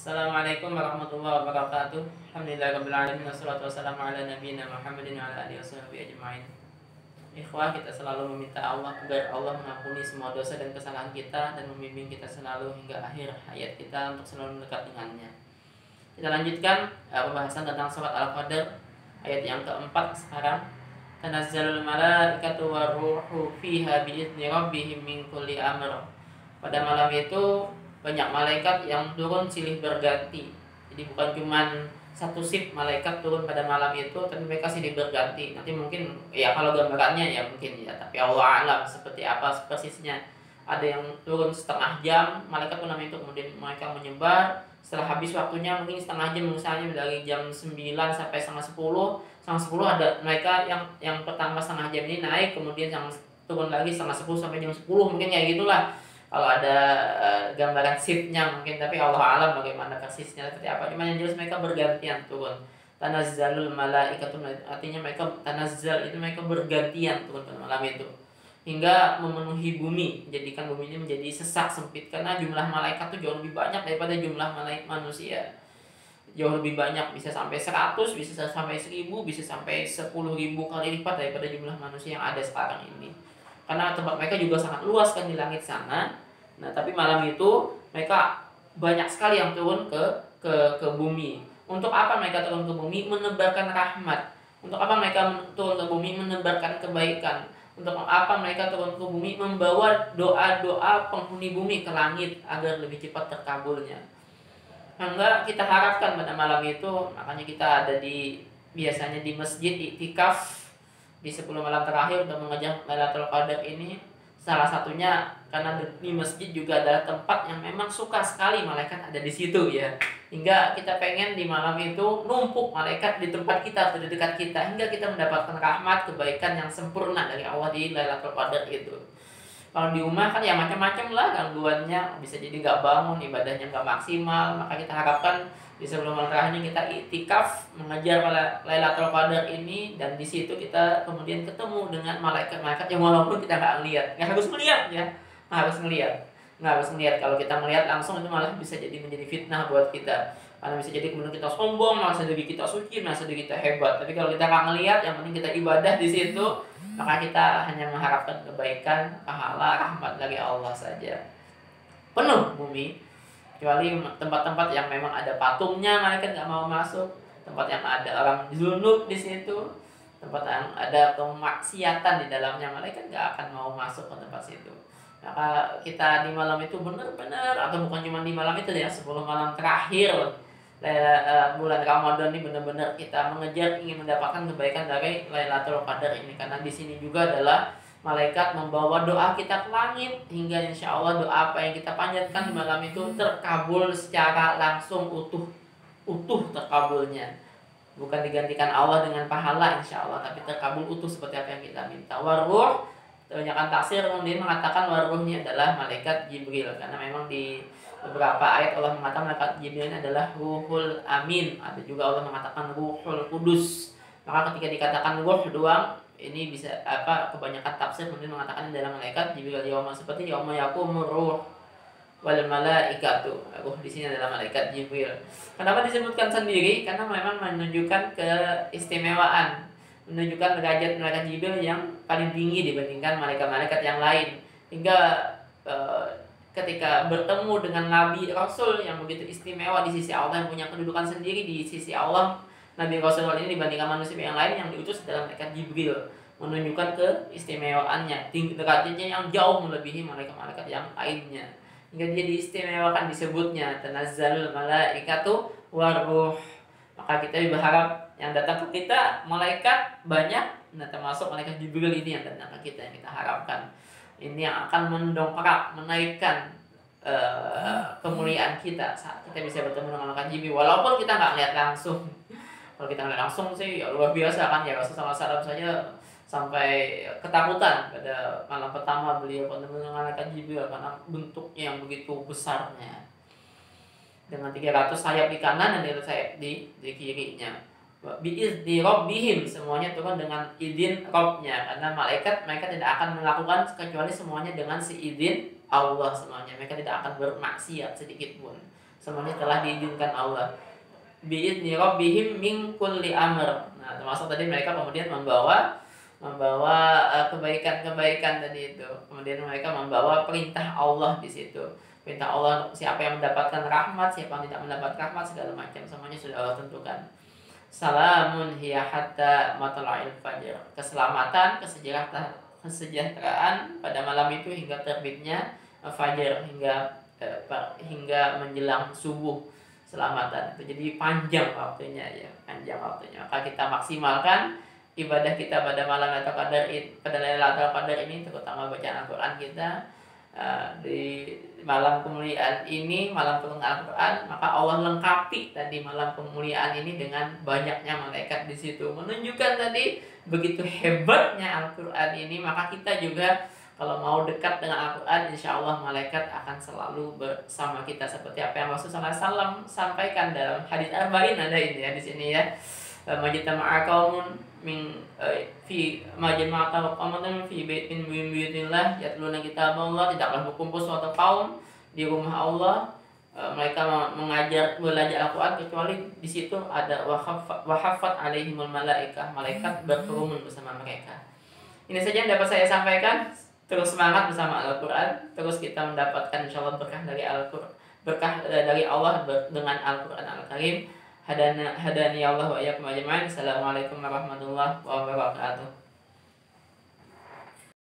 Assalamualaikum warahmatullahi wabarakatuh. Alhamdulillahirabbil alamin wassalatu wassalamu ala nabiyyina Muhammadin wa ala alihi washabihi ajmain. Ikhwah, kita selalu meminta Allah agar Allah mengampuni semua dosa dan kesalahan kita dan membimbing kita selalu hingga akhir hayat kita untuk selalu mendekat dengannya. Kita lanjutkan pembahasan tentang surat Al-Qadr ayat yang keempat sekarang. Tanazzalul malaikatu waruhu fiha bi'izni rabbihim min kulli amr. Pada malam itu banyak malaikat yang turun silih berganti. Jadi bukan cuma satu shift malaikat turun pada malam itu, tapi mereka silih berganti. Nanti mungkin ya kalau gambarannya ya mungkin ya, tapi Allah alam seperti apa persisnya. Ada yang turun setengah jam, malaikat pun itu kemudian mereka menyebar. Setelah habis waktunya mungkin setengah jam, misalnya dari jam 9 sampai setengah 10. Setengah 10 ada mereka yang pertama setengah jam ini naik, kemudian yang turun lagi setengah 10 sampai jam 10, mungkin kayak gitulah. Kalau ada gambaran shiftnya mungkin, tapi Allah alam bagaimana persisnya seperti apa. Cuma yang jelas mereka bergantian turun. Tanazzalul malaikatu, artinya mereka tanazzal itu mereka bergantian turun pada malam itu hingga memenuhi bumi, jadikan bumi ini menjadi sesak sempit karena jumlah malaikat itu jauh lebih banyak daripada jumlah malaikat manusia. Jauh lebih banyak, bisa sampai 100, bisa sampai 1000, bisa sampai 10.000 kali lipat daripada jumlah manusia yang ada sekarang ini. Karena tempat mereka juga sangat luas kan di langit sana. Nah, tapi malam itu mereka banyak sekali yang turun ke bumi. Untuk apa mereka turun ke bumi? Menebarkan rahmat. Untuk apa mereka turun ke bumi? Menebarkan kebaikan. Untuk apa mereka turun ke bumi? Membawa doa-doa penghuni bumi ke langit agar lebih cepat terkabulnya. Hingga kita harapkan pada malam itu, makanya kita ada biasanya di masjid iktikaf di 10 malam terakhir untuk mengejar Lailatul Qadar ini. Salah satunya karena di masjid juga adalah tempat yang memang suka sekali malaikat ada di situ ya. Hingga kita pengen di malam itu numpuk malaikat di tempat kita atau di dekat kita, hingga kita mendapatkan rahmat kebaikan yang sempurna dari Allah di Lailatul Qadar itu. Kalau di rumah kan ya macam-macam lah gangguannya, bisa jadi nggak bangun, ibadahnya nggak maksimal. Maka kita harapkan di sebelum malam terakhirnya kita iktikaf mengejar Lailatul Qadar ini, dan di situ kita kemudian ketemu dengan malaikat-malaikat yang walaupun kita nggak lihat, nggak harus melihat ya, nggak harus melihat. Kalau kita melihat langsung itu malah bisa jadi menjadi fitnah buat kita, karena bisa jadi kemudian kita sombong, merasa diri kita suci, merasa diri kita hebat. Tapi kalau kita nggak ngelihat, yang penting kita ibadah di situ, maka kita hanya mengharapkan kebaikan, pahala, rahmat dari Allah saja. Penuh bumi, kecuali tempat-tempat yang memang ada patungnya, malaikat nggak mau masuk. Tempat yang ada orang junub di situ, tempat yang ada kemaksiatan di dalamnya, malaikat nggak akan mau masuk ke tempat situ. Maka kita di malam itu benar-benar, atau bukan cuma di malam itu ya, 10 malam terakhir bulan Ramadan ini benar-benar kita mengejar ingin mendapatkan kebaikan dari Lailatul Qadar ini, karena di sini juga adalah malaikat membawa doa kita ke langit, hingga insya Allah doa apa yang kita panjatkan di malam itu terkabul secara langsung utuh terkabulnya. Bukan digantikan Allah dengan pahala insya Allah, tapi terkabul utuh seperti apa yang kita minta. Waruh, kebanyakan tafsir kemudian mengatakan waruhnya adalah malaikat Jibril, karena memang di beberapa ayat Allah mengatakan malaikat Jibril adalah ruhul amin. Ada juga Allah mengatakan ruhul kudus. Maka ketika dikatakan ruh doang, ini bisa kebanyakan tafsir kemudian mengatakan dalam malaikat Jibril yauma, seperti yauma yaqumur ruh wal malaikatu. Ruh di sini adalah malaikat Jibril. Kenapa disebutkan sendiri? Karena memang menunjukkan keistimewaan, menunjukkan derajat malaikat Jibril yang paling tinggi dibandingkan malaikat-malaikat yang lain. Hingga ketika bertemu dengan Nabi Rasul yang begitu istimewa di sisi Allah, yang punya kedudukan sendiri di sisi Allah, Nabi Rasulullah ini dibandingkan manusia yang lain yang diutus adalah malaikat Jibril, menunjukkan keistimewaannya, derajatnya yang jauh melebihi malaikat-malaikat yang lainnya, hingga dia diistimewakan disebutnya tanazzalul malaikatu waruh. Maka kita berharap yang datang ke kita malaikat banyak, nah termasuk malaikat Jibril ini yang datang ke kita, yang kita harapkan ini yang akan mendongkrak, menaikkan kemuliaan kita saat kita bisa bertemu dengan malaikat Jibril, walaupun kita nggak lihat langsung. Kalau kita lihat langsung sih ya luar biasa kan ya. Rasulullah SAW saja sampai ketakutan pada malam pertama beliau bertemu dengan malaikat Jibril karena bentuknya yang begitu besarnya, dengan 300 sayap di kanan dan 300 sayap di kirinya. Bi'izni rabbihim, semuanya turun dengan izin Rabbnya, karena mereka tidak akan melakukan kecuali semuanya dengan seizin Allah semuanya. Mereka tidak akan bermaksiat sedikit pun. semuanya telah diizinkan Allah. Bi'idni rabbihim min kulli amr. Nah, termasuk tadi mereka kemudian membawa kebaikan-kebaikan tadi itu. Kemudian mereka membawa perintah Allah di situ. Perintah Allah, siapa yang mendapatkan rahmat, siapa yang tidak mendapat rahmat, segala macam semuanya sudah Allah tentukan. Salamun hiya hatta matla'il fajr. Keselamatan, kesejahteraan pada malam itu hingga terbitnya fajar, hingga menjelang subuh. Selamatan itu jadi panjang waktunya ya, panjang waktunya. Maka kita maksimalkan ibadah kita pada malam Lailatul Qadar, pada Lailatul Qadar ini, terutama bacaan Al-Qur'an kita di malam kemuliaan ini, malam turun Al-Qur'an. Maka Allah lengkapi tadi malam kemuliaan ini dengan banyaknya malaikat di situ, menunjukkan tadi begitu hebatnya Al-Qur'an ini. Maka kita juga kalau mau dekat dengan Al-Quran, insya Allah malaikat akan selalu bersama kita, seperti apa yang Rasulullah SAW sampaikan dalam hadits arba'in. Ada ini ya di sini ya. Majtama'a qaumun min fi majtama'a qaumun fi baitin min buyutillah yatluna kitaballah. Tidaklah berkumpul suatu kaum di rumah Allah, mereka belajar Al-Quran, kecuali di situ ada wahafat alaihimul malaikah, malaikat berkerumun bersama mereka. Ini saja yang dapat saya sampaikan. Terus semangat bersama Al-Quran, terus kita mendapatkan insya Allah berkah dari Al-Quran, berkah dari Allah dengan Al-Quran Al-Karim. Hadani Allah wa iyyakum ajma'in. Assalamualaikum warahmatullahi wabarakatuh.